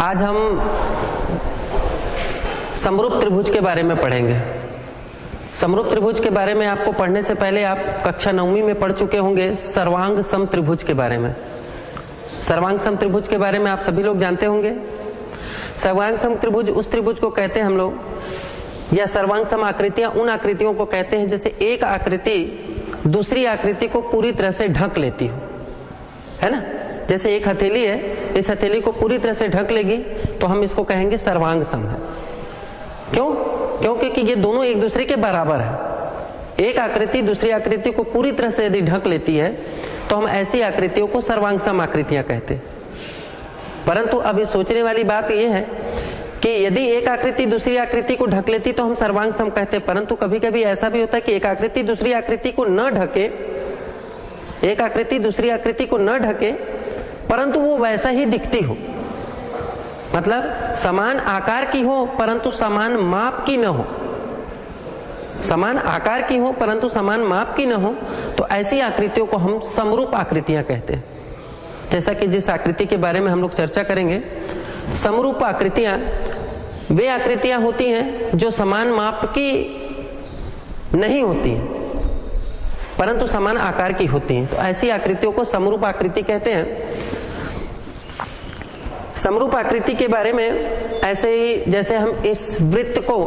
आज हम समरूप त्रिभुज के बारे में पढ़ेंगे। समरूप त्रिभुज के बारे में आपको पढ़ने से पहले आप कक्षा 9वीं में पढ़ चुके होंगे सर्वांग सम त्रिभुज के बारे में। सर्वांग सम त्रिभुज के बारे में आप सभी लोग जानते होंगे। सर्वांग सम त्रिभुज उस त्रिभुज को कहते हैं हम लोग, या सर्वांग सम आकृतियां उन आकृतियों को कहते हैं जैसे एक आकृति दूसरी आकृति को पूरी तरह से ढक लेती हो, है ना। जैसे एक हथेली है, इस हथेली को पूरी तरह से ढक लेगी तो हम इसको कहेंगे सर्वांग सम है। क्यों? क्योंकि ये दोनों एक दूसरे के बराबर है। एक आकृति दूसरी आकृति को पूरी तरह से यदि ढक लेती है तो हम ऐसी आकृतियों को सर्वांग सम आकृतियां कहते हैं। परंतु अभी सोचने वाली बात यह है कि यदि एक आकृति दूसरी आकृति को ढक लेती तो हम सर्वांग सम कहते हैं, परंतु कभी कभी ऐसा भी होता है कि एक आकृति दूसरी आकृति को न ढके, एक आकृति दूसरी आकृति को न ढके परंतु वो वैसा ही दिखती हो, मतलब समान आकार की हो परंतु समान माप की न हो, समान आकार की हो परंतु समान माप की न हो, तो ऐसी आकृतियों को हम समरूप आकृतियां कहते हैं। जैसा कि जिस आकृति के बारे में हम लोग चर्चा करेंगे, समरूप आकृतियां वे आकृतियां होती हैं जो समान माप की नहीं होती हैं परंतु समान आकार की होती हैं, तो ऐसी आकृतियों को समरूप आकृति कहते हैं। समरूप आकृति के बारे में ऐसे ही जैसे हम इस वृत्त को,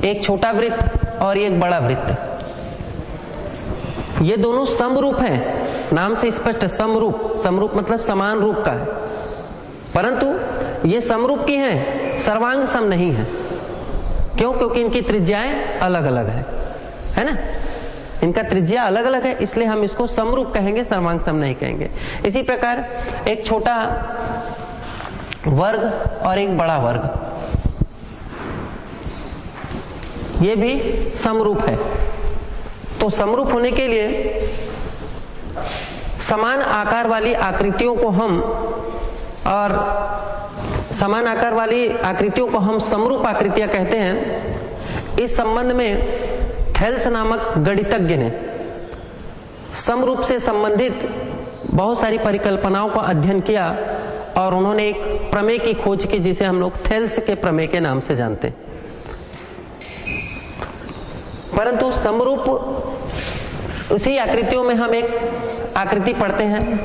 एक छोटा वृत्त और एक बड़ा वृत्त, ये दोनों समरूप हैं, नाम से स्पष्ट समरूप। समरूप मतलब समान रूप का है, परंतु ये समरूप की हैं, सर्वांग सम नहीं है। क्यों? क्योंकि इनकी त्रिज्याएं अलग अलग है ना। इनका त्रिज्या अलग अलग है, इसलिए हम इसको समरूप कहेंगे, सर्वांग सम नहीं कहेंगे। इसी प्रकार एक छोटा वर्ग और एक बड़ा वर्ग, ये भी समरूप है। तो समरूप होने के लिए समान आकार वाली आकृतियों को हम, और समान आकार वाली आकृतियों को हम समरूप आकृतियां कहते हैं। इस संबंध में थेल्स नामक गणितज्ञ ने समरूप से संबंधित बहुत सारी परिकल्पनाओं का अध्ययन किया और उन्होंने एक प्रमेय की खोज की जिसे हम लोग थेल्स के प्रमेय के नाम से जानते हैं। परंतु समरूप उसी आकृतियों में हम एक आकृति पढ़ते हैं,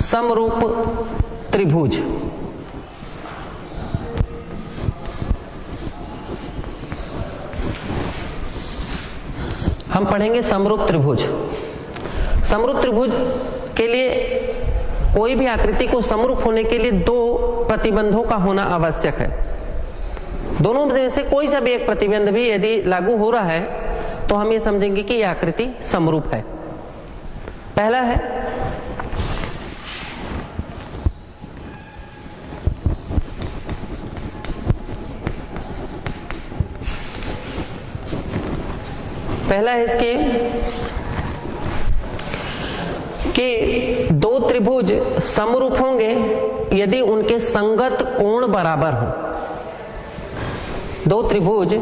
समरूप त्रिभुज। हम पढ़ेंगे समरूप त्रिभुज। समरूप त्रिभुज के लिए कोई भी आकृति को समरूप होने के लिए दो प्रतिबंधों का होना आवश्यक है। दोनों में से कोई सा भी एक प्रतिबंध भी यदि लागू हो रहा है तो हम ये समझेंगे कि यह आकृति समरूप है। पहला है इसकी कि दो त्रिभुज समरूप होंगे यदि उनके संगत कोण बराबर हो। दो त्रिभुज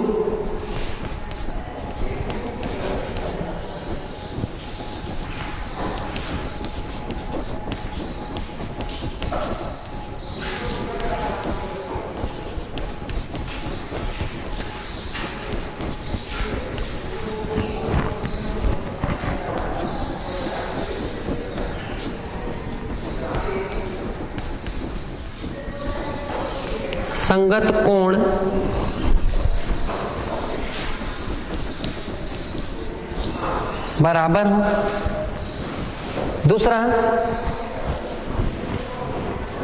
संगत कोण बराबर हो। दूसरा,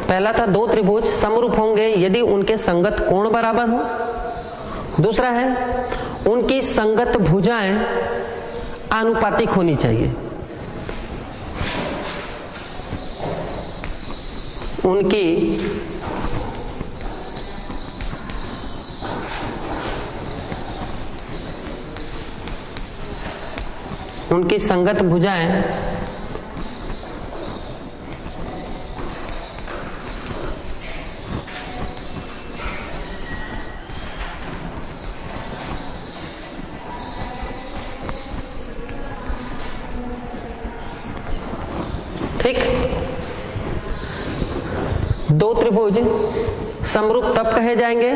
पहला था दो त्रिभुज समरूप होंगे यदि उनके संगत कोण बराबर हो। दूसरा है उनकी संगत भुजाएं आनुपातिक होनी चाहिए। उनकी संगत भुजाएं ठीक। दो त्रिभुज समरूप तब कहे जाएंगे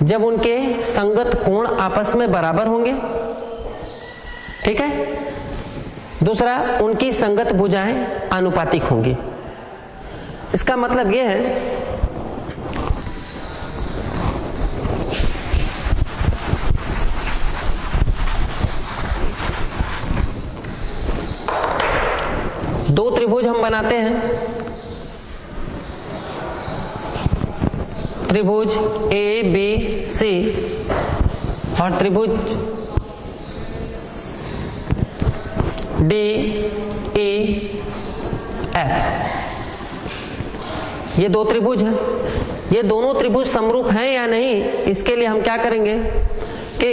जब उनके संगत कोण आपस में बराबर होंगे। ठीक है। दूसरा, उनकी संगत भुजाएं आनुपातिक होंगी। इसका मतलब यह है दो त्रिभुज हम बनाते हैं, त्रिभुज ए बी सी और त्रिभुज डी ई एफ। ये दो त्रिभुज हैं। ये दोनों त्रिभुज समरूप हैं या नहीं, इसके लिए हम क्या करेंगे कि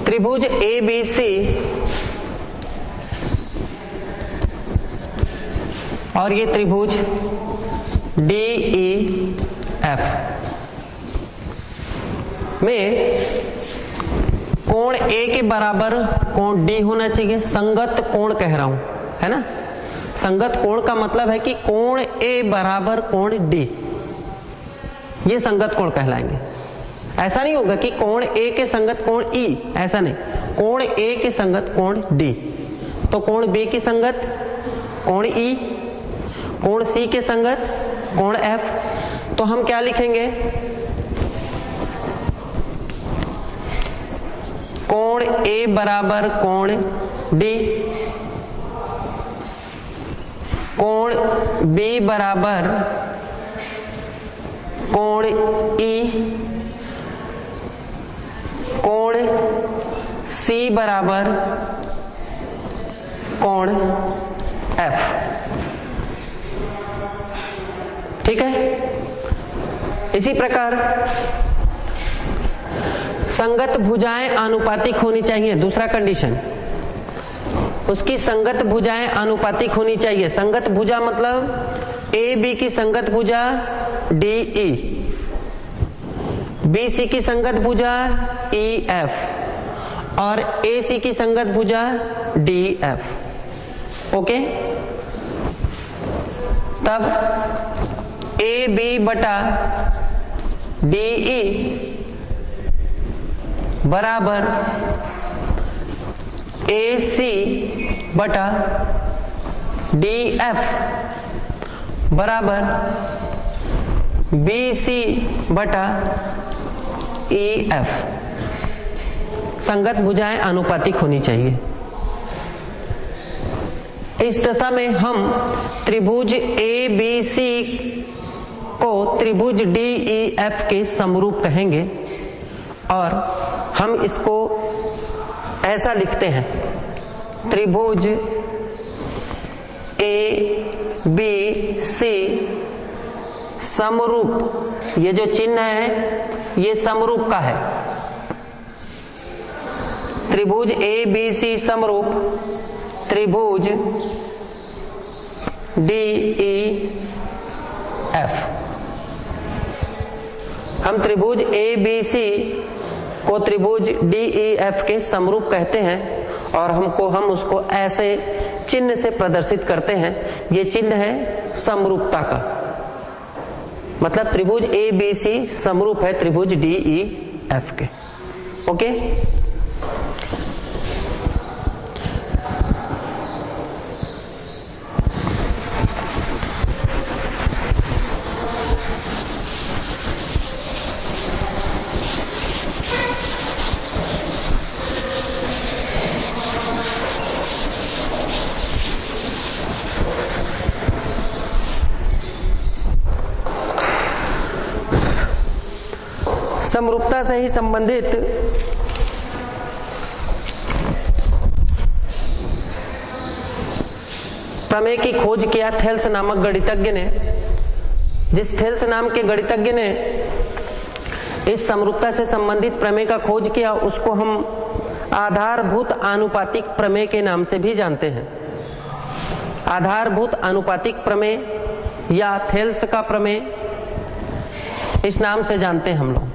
त्रिभुज ए बी सी और ये त्रिभुज डी ई एफ में कोण ए के बराबर कोण डी होना चाहिए। संगत कोण कह रहा हूं, है ना। संगत कोण का मतलब है कि कोण ए बराबर कोण डी, ये संगत कोण कहलाएंगे। ऐसा नहीं होगा कि कोण ए के संगत कोण ई, ऐसा नहीं। कोण ए के संगत कोण डी, तो कोण बी की संगत कोण ई, कोण सी के संगत कोण एफ। तो हम क्या लिखेंगे, कोण ए बराबर कोण डी, कोण बी बराबर कोण ई, कोण सी बराबर कोण एफ। ठीक है। इसी प्रकार संगत भुजाएं आनुपातिक होनी चाहिए। दूसरा कंडीशन, उसकी संगत भुजाएं आनुपातिक होनी चाहिए। संगत भुजा मतलब ए बी की संगत भुजा डी ई, बी सी की संगत भुजा ई एफ और ए सी की संगत भुजा डी एफ। ओके। तब ए बी बटा डी ई बराबर ए सी बटा डी एफ बराबर बी सी बटा ई एफ। संगत भुजाएं आनुपातिक होनी चाहिए। इस दशा में हम त्रिभुज ए बी सी को त्रिभुज डी ई एफ के समरूप कहेंगे और हम इसको ऐसा लिखते हैं, त्रिभुज ए बी सी समरूप। ये जो चिन्ह है ये समरूप का है। त्रिभुज ए बी सी समरूप त्रिभुज डी ई एफ। हम त्रिभुज ए बी सी को त्रिभुज डी ई एफ के समरूप कहते हैं और हम उसको ऐसे चिन्ह से प्रदर्शित करते हैं। ये चिन्ह है समरूपता का, मतलब त्रिभुज ए बी सी समरूप है त्रिभुज डी ई एफ के। ओके। समरूपता से ही संबंधित प्रमेय की खोज किया थेल्स नामक गणितज्ञ ने। जिस थेल्स नाम के गणितज्ञ ने इस समरूपता से संबंधित प्रमेय का खोज किया, उसको हम आधारभूत आनुपातिक प्रमेय के नाम से भी जानते हैं। आधारभूत आनुपातिक प्रमेय या थेल्स का प्रमेय, इस नाम से जानते हैं हम लोग।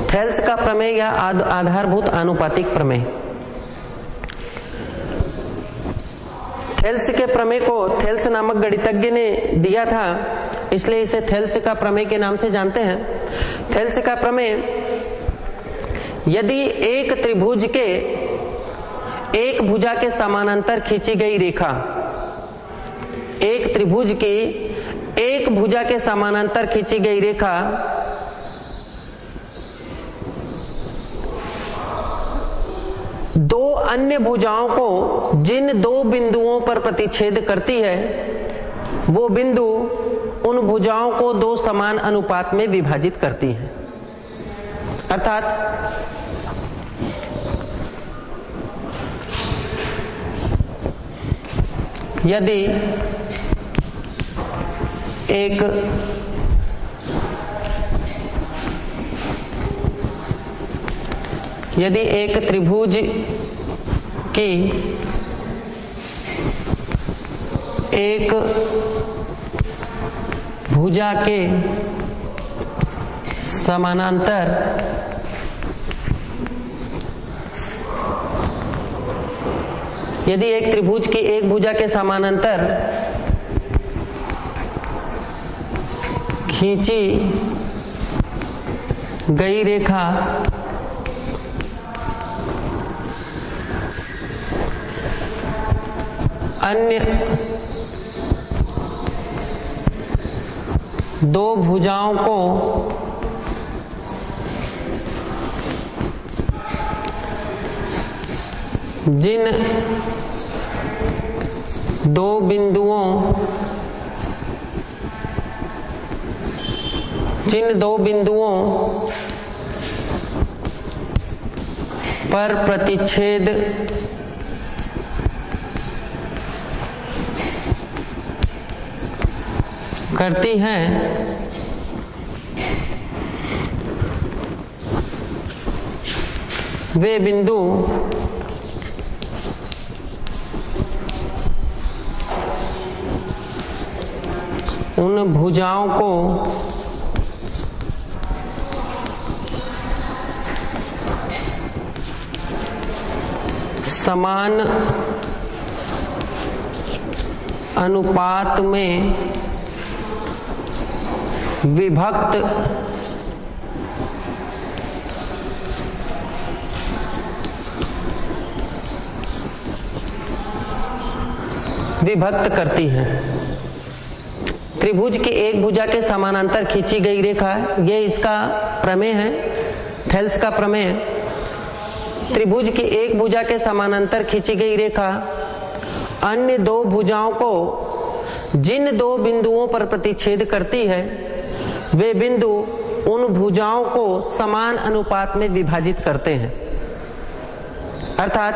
थेल्स का प्रमेय या आधारभूत आनुपातिक प्रमेय। थेल्स के प्रमेय को थेल्स नामक गणितज्ञ ने दिया था, इसलिए इसे थेल्स का प्रमेय के नाम से जानते हैं। थेल्स का प्रमेय, यदि एक त्रिभुज के एक भुजा के समानांतर खींची गई रेखा, एक त्रिभुज की एक भुजा के समानांतर खींची गई रेखा दो अन्य भुजाओं को जिन दो बिंदुओं पर प्रतिच्छेद करती है, वो बिंदु उन भुजाओं को दो समान अनुपात में विभाजित करती हैं। अर्थात यदि एक त्रिभुज की एक भुजा के समानांतर यदि एक त्रिभुज की एक भुजा के समानांतर खींची गई रेखा अन्य दो भुजाओं को जिन दो बिंदुओं पर प्रतिच्छेद करती हैं, वे बिंदु उन भुजाओं को समान अनुपात में विभक्त करती हैं। त्रिभुज की एक भुजा के समानांतर खींची गई रेखा, ये इसका प्रमेय है, थेल्स का प्रमेय है। त्रिभुज की एक भुजा के समानांतर खींची गई रेखा अन्य दो भुजाओं को जिन दो बिंदुओं पर प्रतिच्छेद करती है, वे बिंदु उन भुजाओं को समान अनुपात में विभाजित करते हैं। अर्थात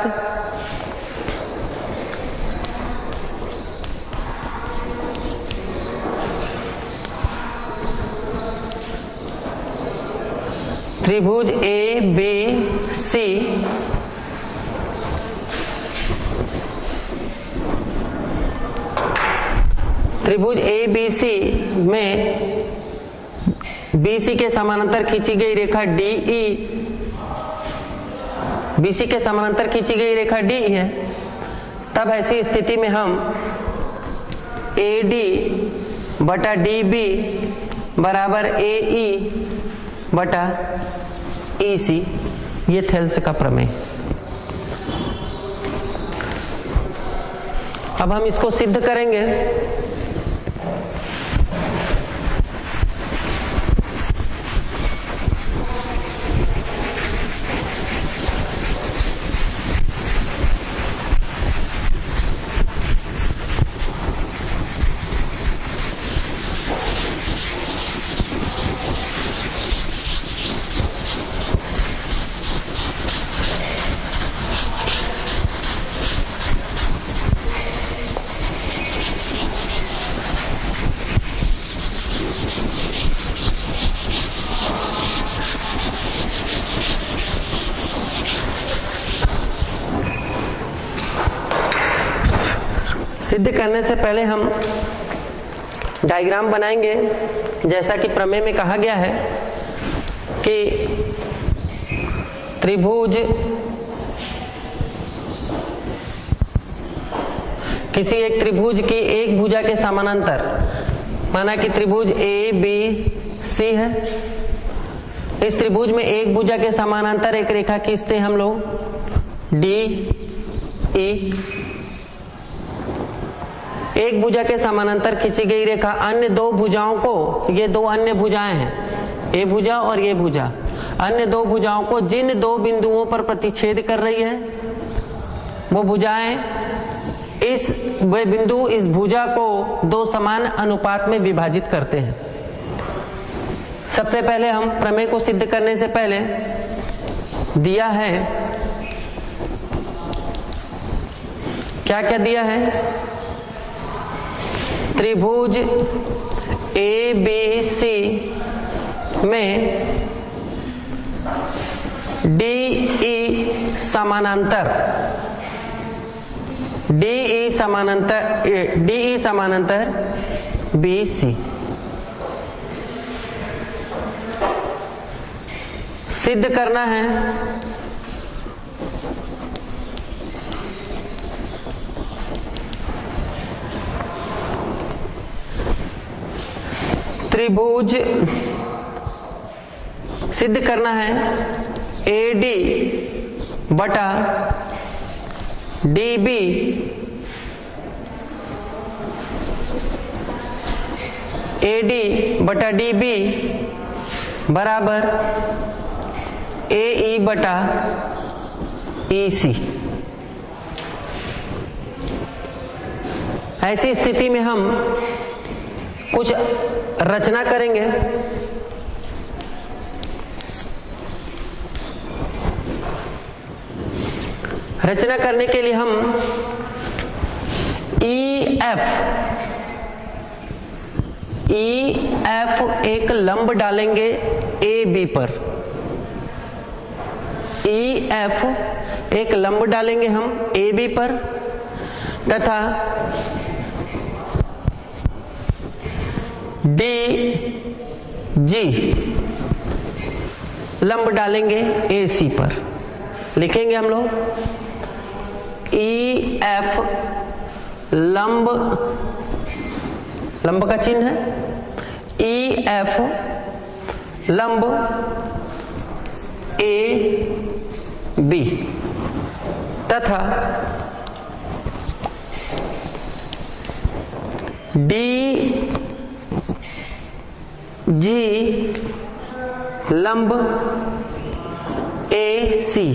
त्रिभुज ए बी सी त्रिभुज ए बी सी में BC के समानांतर खींची गई रेखा DE, BC के समानांतर खींची गई रेखा DE है, तब ऐसी स्थिति में हम AD बटा DB बराबर AE बटा EC, ये थेल्स का प्रमेय। अब हम इसको सिद्ध करेंगे। सिद्ध करने से पहले हम डायग्राम बनाएंगे। जैसा कि प्रमेय में कहा गया है कि त्रिभुज किसी एक त्रिभुज की एक भुजा के समानांतर, माना कि त्रिभुज ए बी सी है, इस त्रिभुज में एक भुजा के समानांतर एक रेखा खींचते हैं हम लोग डी ई। एक भुजा के समानांतर खींची गई रेखा अन्य दो भुजाओं को, ये दो अन्य भुजाएं हैं, ए भुजा और ये भुजा, अन्य दो भुजाओं को जिन दो बिंदुओं पर प्रतिच्छेद कर रही है वो भुजाएं वे बिंदु इस भुजा को दो समान अनुपात में विभाजित करते हैं। सबसे पहले हम प्रमेय को सिद्ध करने से पहले दिया है, क्या क्या दिया है? त्रिभुज ए बी सी में डी ई समानांतर, डी ई समानांतर बी सी। सिद्ध करना है त्रिभुज, सिद्ध करना है ए डी बटा डी बी ए डी बटा डी बी बराबर ए ई बटा ई सी। ऐसी स्थिति में हम कुछ रचना करेंगे। रचना करने के लिए हम ई एफ एक लंब डालेंगे ए बी पर। ई एफ एक लंब डालेंगे हम ए बी पर तथा डी जी लंब डालेंगे ए सी पर। लिखेंगे हम लोग ई एफ लंब, लंब का चिन्ह है ई एफ लंब ए बी तथा डी जी लंब ए सी।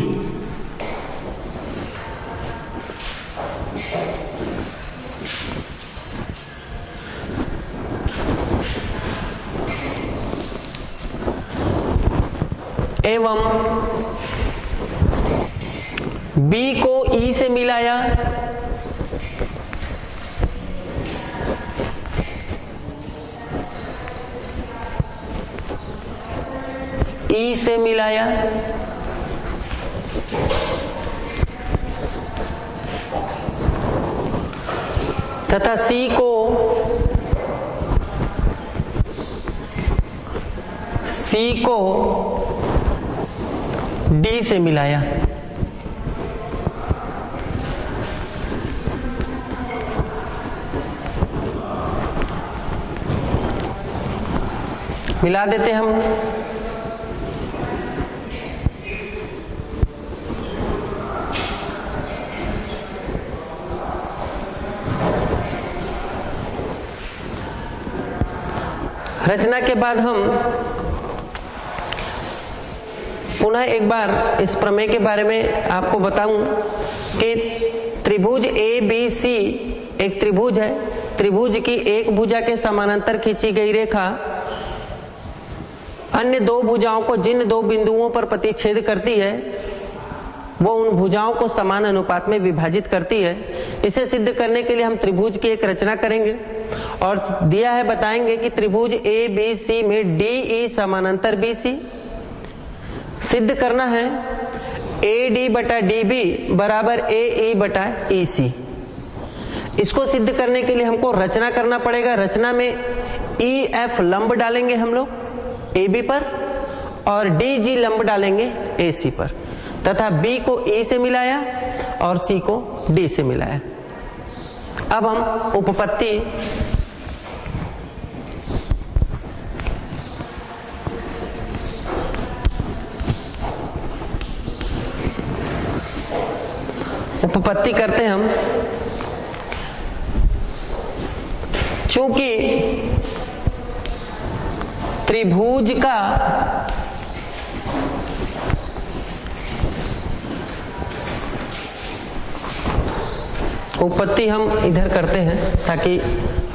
एवं B को E से मिलाया, E से मिलाया तथा C को D से मिलाया। मिला देते हम। रचना के बाद हम पुनः एक बार इस प्रमेय के बारे में आपको बताऊं कि त्रिभुज ए बी सी एक त्रिभुज है। त्रिभुज की एक भुजा के समानांतर खींची गई रेखा अन्य दो भुजाओं को जिन दो बिंदुओं पर प्रतिच्छेद करती है वो उन भुजाओं को समान अनुपात में विभाजित करती है। इसे सिद्ध करने के लिए हम त्रिभुज की एक रचना करेंगे और दिया है, बताएंगे कि त्रिभुज ए बी सी में डी ई समानांतर बी सी। सिद्ध करना है ए डी बटा डी बी बराबर ए ई बटा ई सी। इसको सिद्ध करने के लिए हमको रचना करना पड़ेगा। रचना में ई एफ लंब डालेंगे हम लोग ए बी पर और डी जी लंब डालेंगे ए सी पर, तथा बी को ए से मिलाया और सी को डी से मिलाया। अब हम उपपत्ति करते हैं हम। चूंकि त्रिभुज का उपपत्ति हम इधर करते हैं ताकि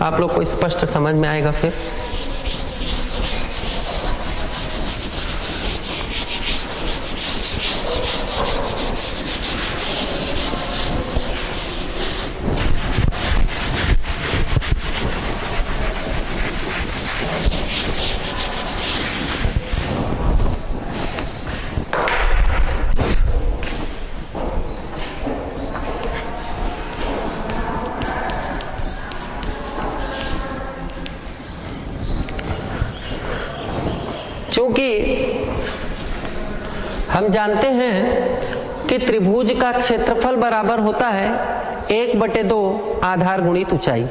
आप लोग को स्पष्ट समझ में आएगा। फिर चूंकि हम जानते हैं कि त्रिभुज का क्षेत्रफल बराबर होता है 1/2 आधार गुणित ऊंचाई।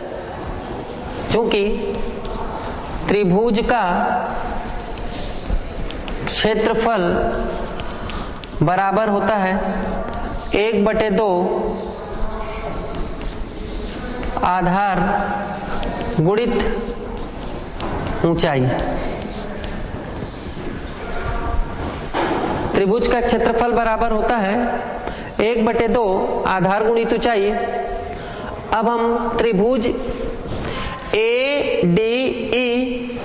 चूंकि त्रिभुज का क्षेत्रफल बराबर होता है 1/2 आधार गुणित ऊंचाई। त्रिभुज का क्षेत्रफल बराबर होता है 1/2 आधार गुणित ऊंचाई। अब हम त्रिभुज ए डी ई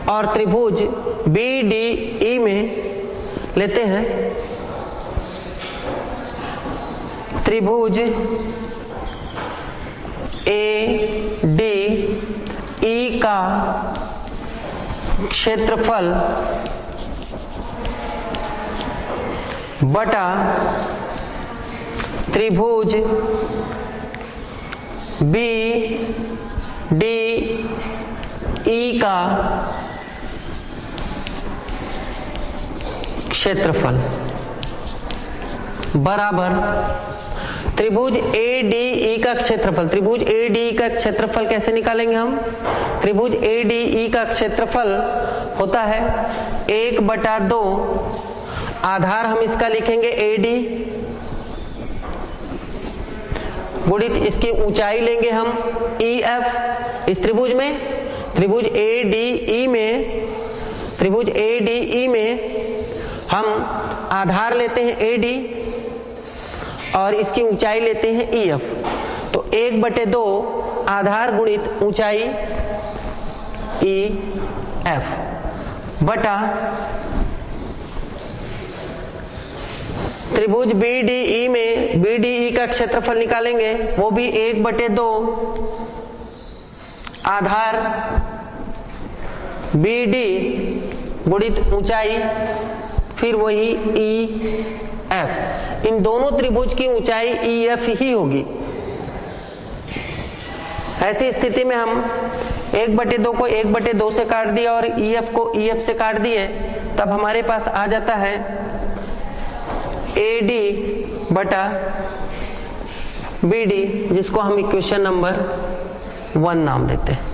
और त्रिभुज बी डी ई में लेते हैं। त्रिभुज ए डी ई का क्षेत्रफल बटा त्रिभुज बी डी ई का क्षेत्रफल बराबर त्रिभुज ए डी ई का क्षेत्रफल। त्रिभुज ए डी ई का क्षेत्रफल कैसे निकालेंगे हम? त्रिभुज ए डी ई का क्षेत्रफल होता है 1/2 आधार हम इसका लिखेंगे ए डी गुणित इसकी ऊंचाई लेंगे हम ई एफ। इस त्रिभुज में त्रिभुज ए डी ई में हम आधार लेते हैं ए डी और इसकी ऊंचाई लेते हैं ई एफ। तो 1/2 आधार गुणित ऊंचाई ई एफ बटा त्रिभुज बी डी ई में बी डी ई का क्षेत्रफल निकालेंगे, वो भी 1/2 आधार बी डी गुणित ऊंचाई फिर वही ई एफ। इन दोनों त्रिभुज की ऊंचाई ई एफ ही होगी। ऐसी स्थिति में हम 1/2 को 1/2 से काट दिया और ई एफ को ई एफ से काट दिए, तब हमारे पास आ जाता है ए डी बटा बी डी, जिसको हम इक्वेशन नंबर 1 नाम देते हैं।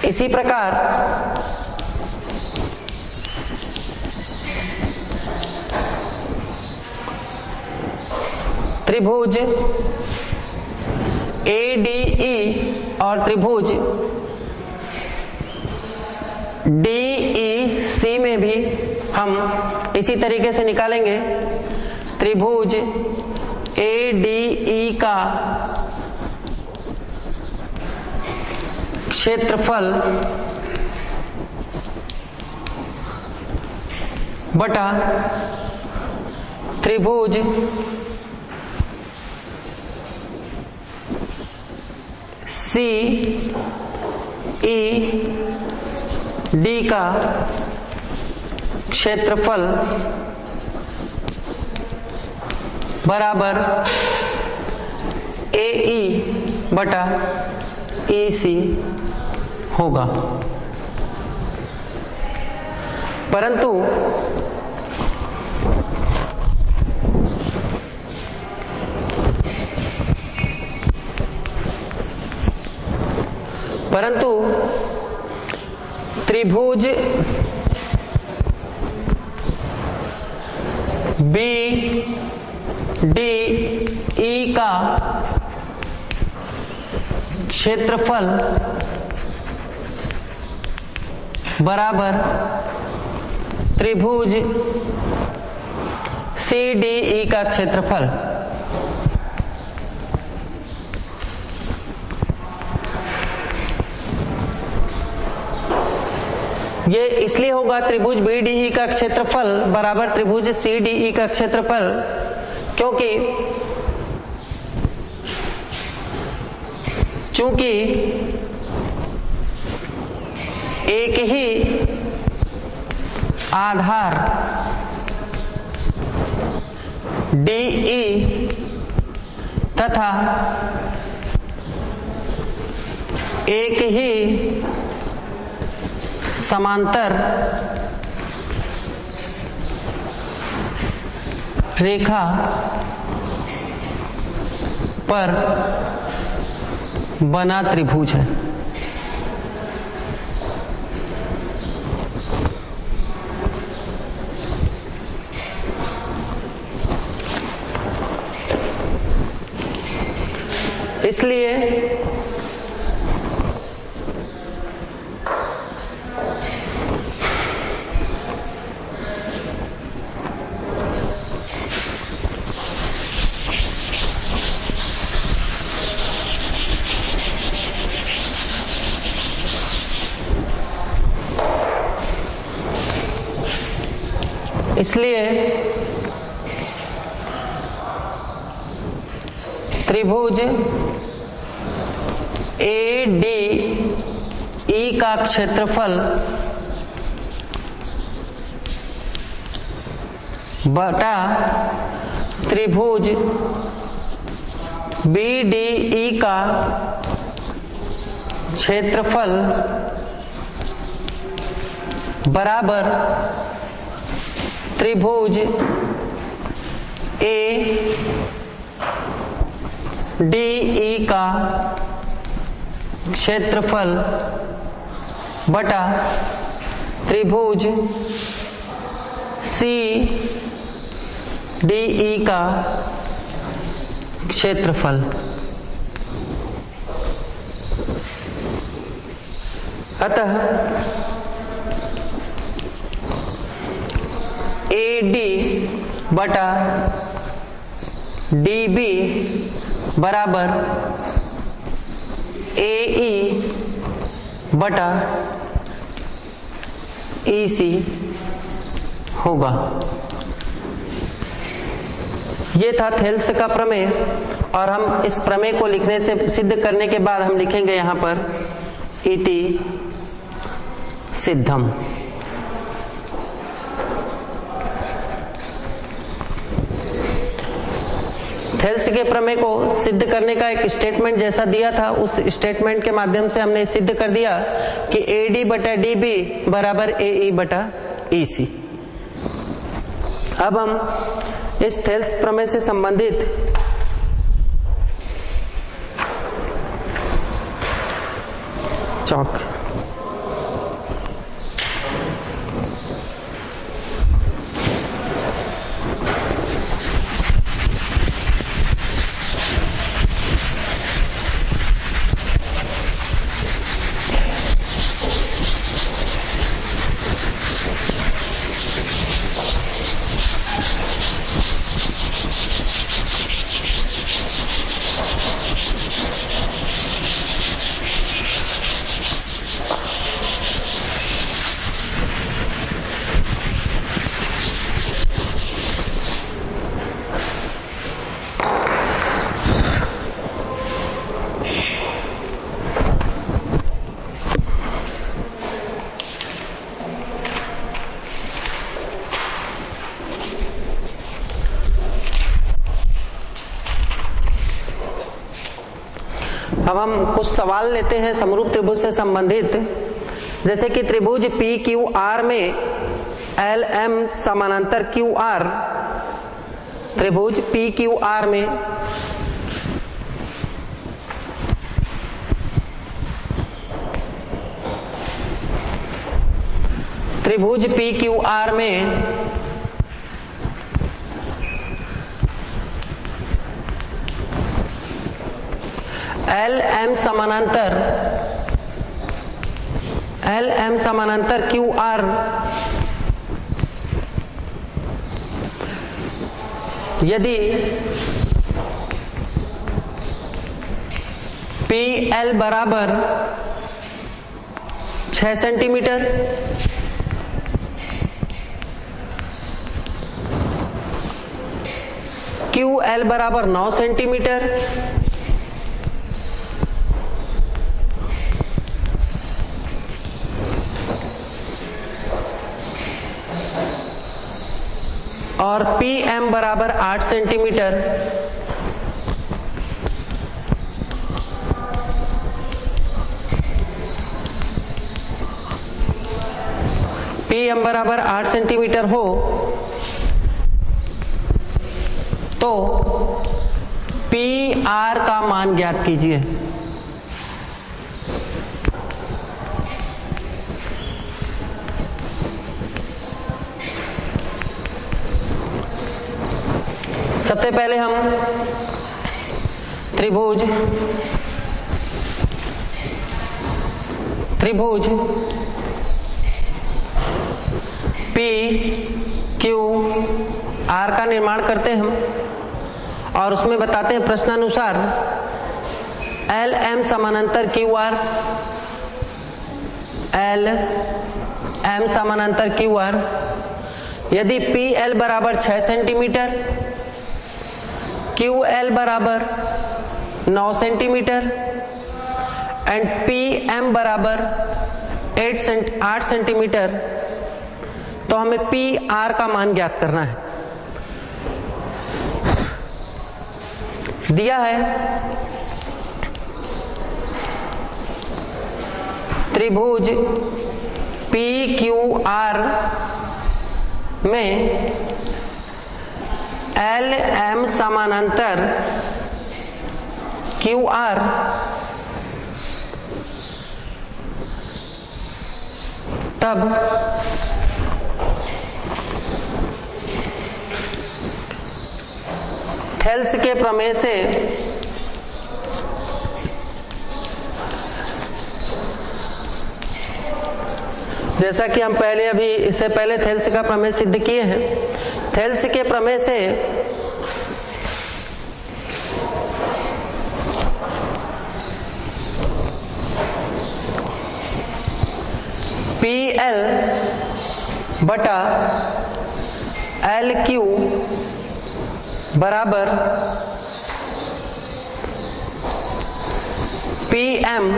इसी प्रकार त्रिभुज ए डी ई और त्रिभुज डी ई सी में भी हम इसी तरीके से निकालेंगे। त्रिभुज ADE का क्षेत्रफल बटा त्रिभुज CED का क्षेत्रफल बराबर AE बटा EC होगा। परंतु त्रिभुज BDE का क्षेत्रफल बराबर त्रिभुज CDE का क्षेत्रफल। ये इसलिए होगा त्रिभुज BDE का क्षेत्रफल बराबर त्रिभुज CDE का क्षेत्रफल, क्योंकि चूंकि एक ही आधार DE तथा एक ही समांतर रेखा पर बना त्रिभुज है। इसलिए त्रिभुज ADE का क्षेत्रफल बटा त्रिभुज BDE का क्षेत्रफल बराबर त्रिभुज ADE का क्षेत्रफल बटा त्रिभुज CDE का क्षेत्रफल। अतः AD बटा DB बराबर AE बटा EC होगा। ये था थेल्स का प्रमेय, और हम इस प्रमेय को लिखने से सिद्ध करने के बाद हम लिखेंगे यहां पर इति सिद्धम। थेल्स के प्रमेय को सिद्ध करने का एक स्टेटमेंट जैसा दिया था, उस स्टेटमेंट के माध्यम से हमने सिद्ध कर दिया कि AD बटा DB बराबर AE बटा EC। अब हम इस थेल्स प्रमेय से संबंधित चौक अब हम कुछ सवाल लेते हैं समरूप त्रिभुज से संबंधित, जैसे कि त्रिभुज पी क्यू आर में एल एम समानांतर क्यू आर, त्रिभुज पी क्यू आर में त्रिभुज पी क्यू आर में एल एम समानांतर क्यू आर यदि पी एल बराबर 6 सेंटीमीटर, क्यू एल बराबर 9 सेंटीमीटर, और पी एम बराबर 8 सेंटीमीटर, पी एम बराबर 8 सेंटीमीटर हो तो पी आर का मान ज्ञात कीजिए। सबसे पहले हम त्रिभुज पी क्यू आर का निर्माण करते हैं हम, और उसमें बताते हैं प्रश्नानुसार एल एम समानांतर क्यू आर, एल एम समानांतर क्यू आर यदि पी एल बराबर 6 सेंटीमीटर, क्यू एल बराबर 9 सेंटीमीटर एंड पी एम बराबर 8 सेंटीमीटर, तो हमें पी आर का मान ज्ञात करना है। दिया है त्रिभुज पी क्यू आर में एल एम समानांतर क्यू आर तब थेल्स के प्रमेय से जैसा कि हम पहले अभी इससे पहले थेल्स का प्रमेय सिद्ध किए हैं, थेल्स के प्रमेय से पी एल बटा एल क्यू बराबर पी एम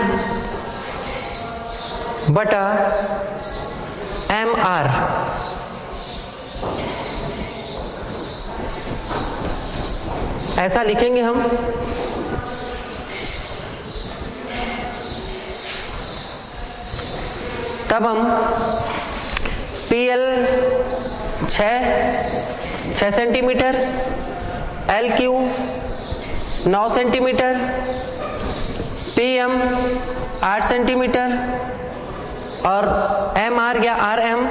बटा एम आर। ऐसा लिखेंगे हम। तब हम P L 6 centimetre, L Q 9 centimetre, P M 8 centimetre और एम आर या आर एम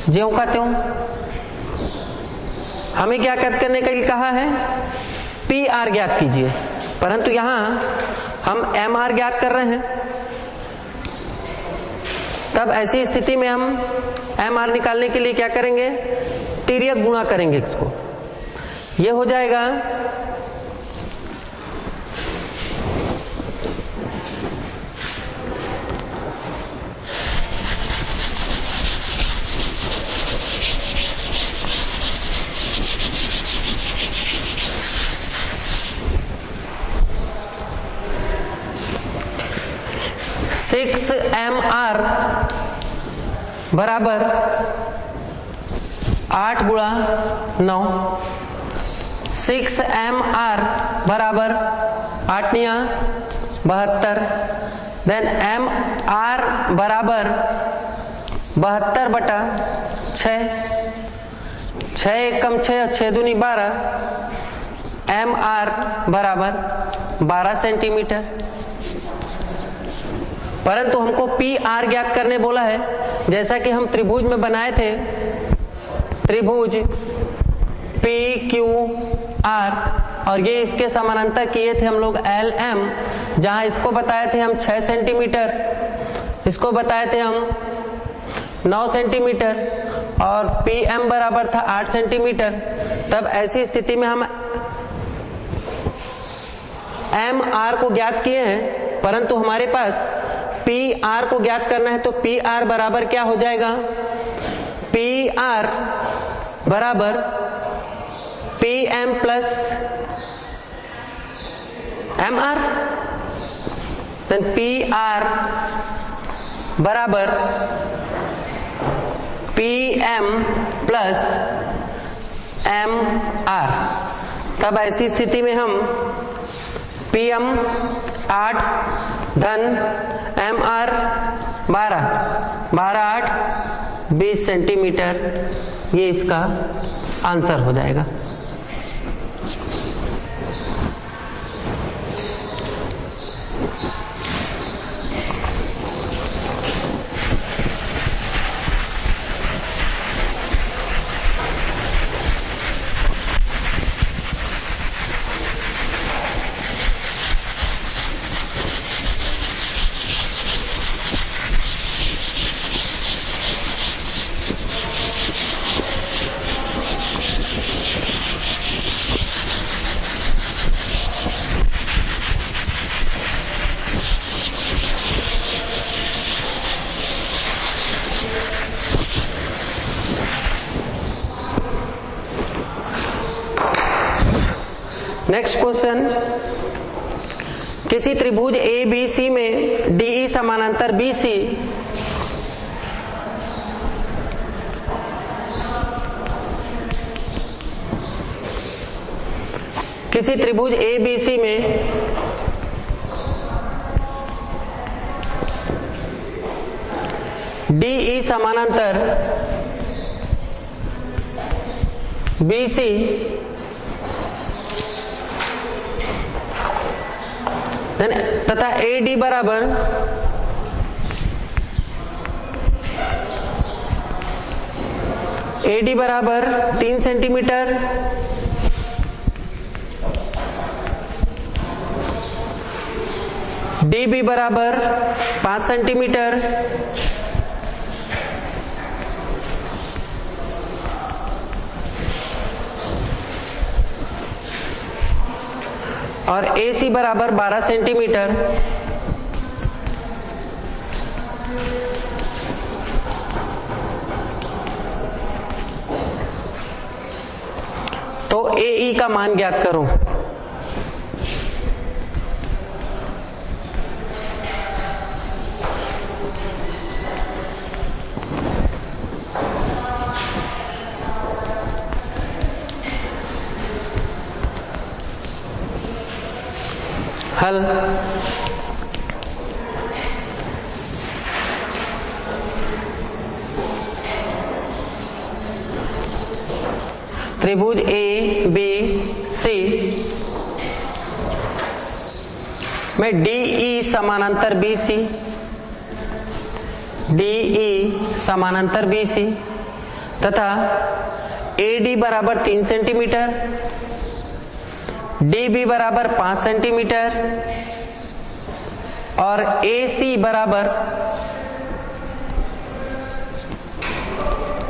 ज्यों का त्यों। हमें क्या करने के लिए कहा है? पी आर ज्ञात कीजिए, परंतु यहां हम एम आर ज्ञात कर रहे हैं। तब ऐसी स्थिति में हम एम आर निकालने के लिए क्या करेंगे? तिर्यक गुणा करेंगे इसको। ये हो जाएगा 6 MR बराबर 8 गुणा 9, 6 MR बराबर 8 निया 72, देन एम आर बराबर 72 बटा 6, 6 एकम 6 और 6 दूनी 12, एम आर बराबर 12 सेंटीमीटर। परंतु हमको पी आर ज्ञात करने बोला है, जैसा कि हम त्रिभुज में बनाए थे, त्रिभुज पी क्यू आर, और ये इसके समानांतर किए थे हम लोग एल एम, जहां इसको बताए थे हम 6 सेंटीमीटर, इसको बताए थे हम 9 सेंटीमीटर, और पी एम बराबर था 8 सेंटीमीटर। तब ऐसी स्थिति में हम एम आर को ज्ञात किए हैं, परंतु हमारे पास पी आर को ज्ञात करना है, तो पी आर बराबर क्या हो जाएगा? पी आर बराबर P M plus M R, then P R बराबर P M plus M R. तब ऐसी स्थिति में हम पी एम 8 धन एम आर 12, 12 8 20 सेंटीमीटर, ये इसका आंसर हो जाएगा। नेक्स्ट क्वेश्चन, किसी त्रिभुज ए बी सी में डीई समानांतर बी सी किसी त्रिभुज ए बी सी में डीई समानांतर बी सी तथा ए डी बराबर AD बराबर 3 सेंटीमीटर, DB बराबर 5 सेंटीमीटर, और AC बराबर 12 सेंटीमीटर। तो AE का मान ज्ञात करो। हल, त्रिभुज ए बी सी में डीई समानांतर बी सी, डीई समानांतर बी सी तथा AD बराबर 3 सेंटीमीटर, DB बराबर 5 सेंटीमीटर और AC बराबर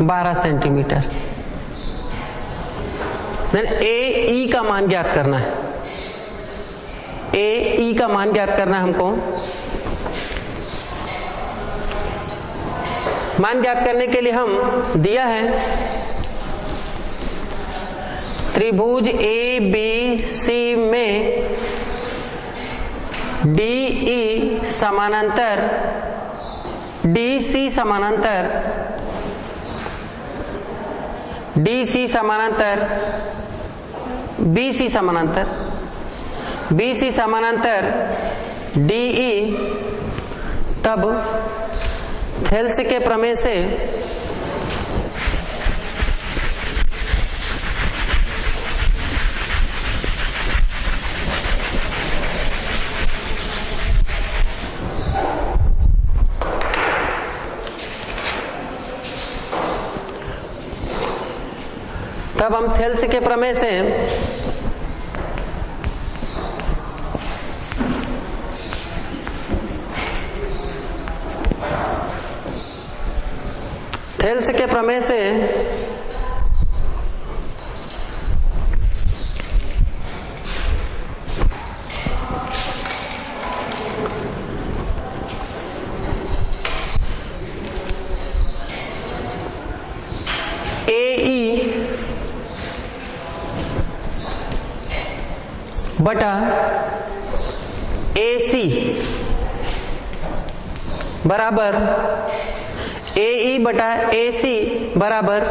12 सेंटीमीटर। AE का मान ज्ञात करना है। AE का मान ज्ञात करना है हमको। मान ज्ञात करने के लिए हम दिया है त्रिभुज ABC में DE समानांतर DC समानांतर DC समानांतर BC समानांतर। BC समानांतर DE, तब थेल्स के प्रमेय से थेल्स के प्रमेय से AE बटा AC बराबर AE बटा AC बराबर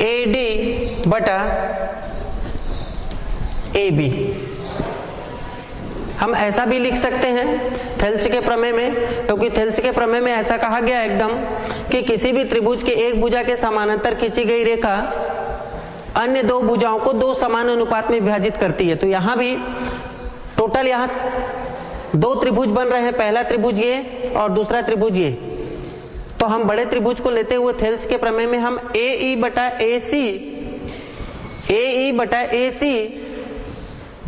AD बटा AB। हम ऐसा भी लिख सकते हैं थेल्स के प्रमेय में, क्योंकि थेल्स के प्रमेय में ऐसा कहा गया एकदम कि किसी भी त्रिभुज के एक भुजा के समानांतर खींची गई रेखा अन्य दो भुजाओं को दो समान अनुपात में विभाजित करती है। तो यहां भी टोटल यहां दो त्रिभुज बन रहे हैं, पहला त्रिभुज ये और दूसरा त्रिभुज ये। तो हम बड़े त्रिभुज को लेते हुए थेल्स के प्रमेय में हम AE बटा AC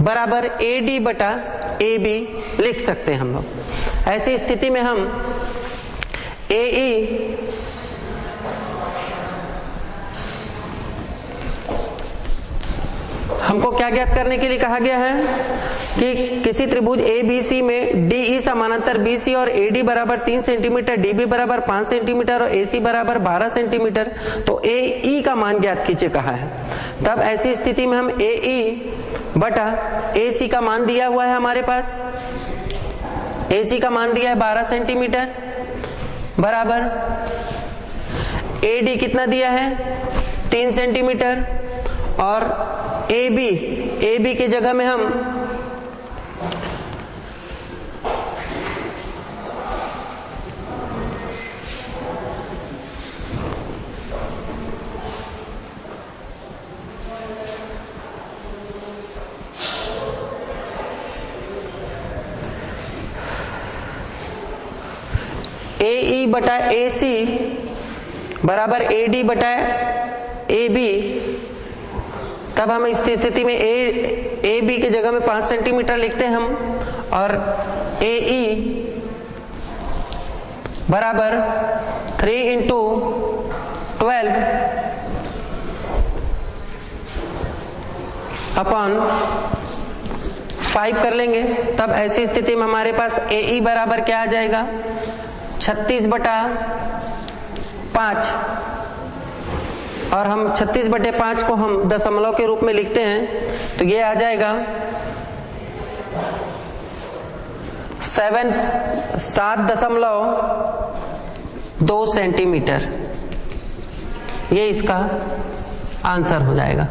बराबर AD बटा AB लिख सकते हैं हम लोग। ऐसी स्थिति में हम AE हमको क्या ज्ञात करने के लिए कहा गया है कि किसी त्रिभुज ABC में DE समानांतर BC और AD बराबर 3 सेंटीमीटर, DB बराबर 5 सेंटीमीटर और AC बराबर 12 सेंटीमीटर, तो AE का मान ज्ञात कीजिए कहा है। तब ऐसी स्थिति में हम AE बटा AC का मान दिया हुआ है हमारे पास, AC का मान दिया है 12 सेंटीमीटर बराबर AD कितना दिया है 3 सेंटीमीटर और AB की जगह में हम AE बटा AC बराबर AD बटा AB। तब हम इस स्थिति में AB की जगह में 5 सेंटीमीटर लिखते हैं हम, और AE बराबर 3 इंटू 12 अपॉन 5 कर लेंगे। तब ऐसी स्थिति में हमारे पास AE बराबर क्या आ जाएगा 36 बटा 5, और हम 36 बटे 5 को हम दशमलव के रूप में लिखते हैं, तो ये आ जाएगा 7.2 सेंटीमीटर। ये इसका आंसर हो जाएगा।